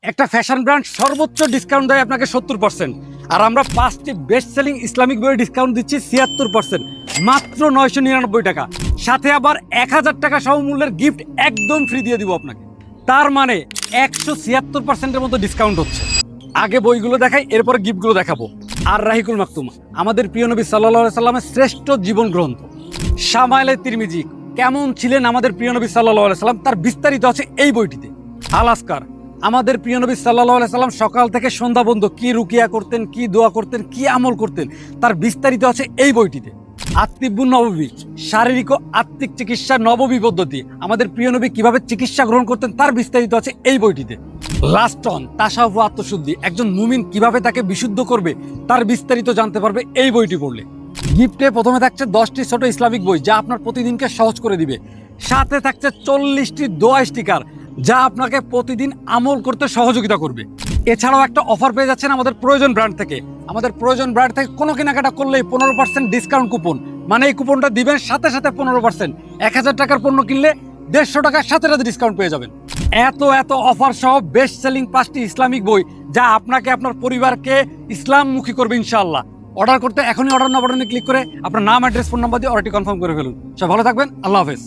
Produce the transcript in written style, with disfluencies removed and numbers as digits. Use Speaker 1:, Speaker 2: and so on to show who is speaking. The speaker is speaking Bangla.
Speaker 1: একটা ফ্যাশন ব্র্যান্ড সর্বোচ্চ ডিসকাউন্ট দেয় আপনাকে 70%, আর আমরা 5টি বেস্ট সেলিং ইসলামিক বইয়ের ডিসকাউন্ট দিচ্ছি 76%, মাত্র 999 টাকা। সাথে আবার 1000 টাকা সমমূল্যের গিফট একদম ফ্রি দিয়ে দিব আপনাকে। তার মানে 176%-এর মতো ডিসকাউন্ট হচ্ছে। আগে বইগুলো দেখাই, এরপরে গিফটগুলো দেখাবো। আর রাহিকুল মাকতুম, আমাদের প্রিয় নবী সাল্লাল্লাহু আলাইহি সাল্লামের শ্রেষ্ঠ জীবন গ্রন্থ। শামাইলে তিরমিজি, কেমন ছিলেন আমাদের প্রিয় নবী সাল্লাল্লাহু আলাইহি সাল্লাম, তার বিস্তারিত আছে এই বইটিতে। আল আসকার, আমাদের প্রিয় নবী সাল্লাল্লাহু আলাইহি সাল্লাম সকাল থেকে সন্ধ্যা পর্যন্ত কি রুকিয়া করতেন, কি দোয়া করতেন, কি আমল করতেন, তার বিস্তারিত আছে এই বইটিতে। আত্তিবুন নববী, শারীরিক ও আত্মিক চিকিৎসা নববী পদ্ধতি, আমাদের প্রিয় নবী কিভাবে চিকিৎসা গ্রহণ করতেন তার বিস্তারিত আছে এই বইটিতে। লাস্ট অন তাসাউফ আত্মশুদ্ধি, একজন মুমিন কিভাবে তাকে বিশুদ্ধ করবে তার বিস্তারিত জানতে পারবে এই বইটি পড়লে। গিফটে প্রথমে থাকছে 10টি ছোট ইসলামিক বই, যা আপনার প্রতিদিনকে সহজ করে দিবে। সাথে থাকছে 40টি দোয়া স্টিকার, যা আপনাকে প্রতিদিন আমল করতে সহযোগিতা করবে। এছাড়াও একটা অফার পেয়ে যাচ্ছেন আমাদের প্রয়োজন ব্র্যান্ড থেকে। আমাদের প্রয়োজন ব্র্যান্ড থেকে কোনো কেনাকাটা করলেই 15% ডিসকাউন্ট কুপন, মানে এই কুপনটা দিবেন সাথে সাথে 15%। 1000 টাকার পণ্য কিনলে 150 টাকার সাথে সাথে ডিসকাউন্ট পেয়ে যাবেন। এত অফার সহ বেস্ট সেলিং 5টি ইসলামিক বই, যা আপনাকে আপনার পরিবারকে ইসলামমুখী করবে ইনশাআল্লাহ। অর্ডার করতে এখনই অর্ডার নাও বাটনে ক্লিক করে আপনার নাম, অ্যাড্রেস, ফোন নাম্বার দিয়ে অর্ডারটি কনফার্ম করে ফেলুন। সব ভালো থাকবেন, আল্লাহ হাফেজ।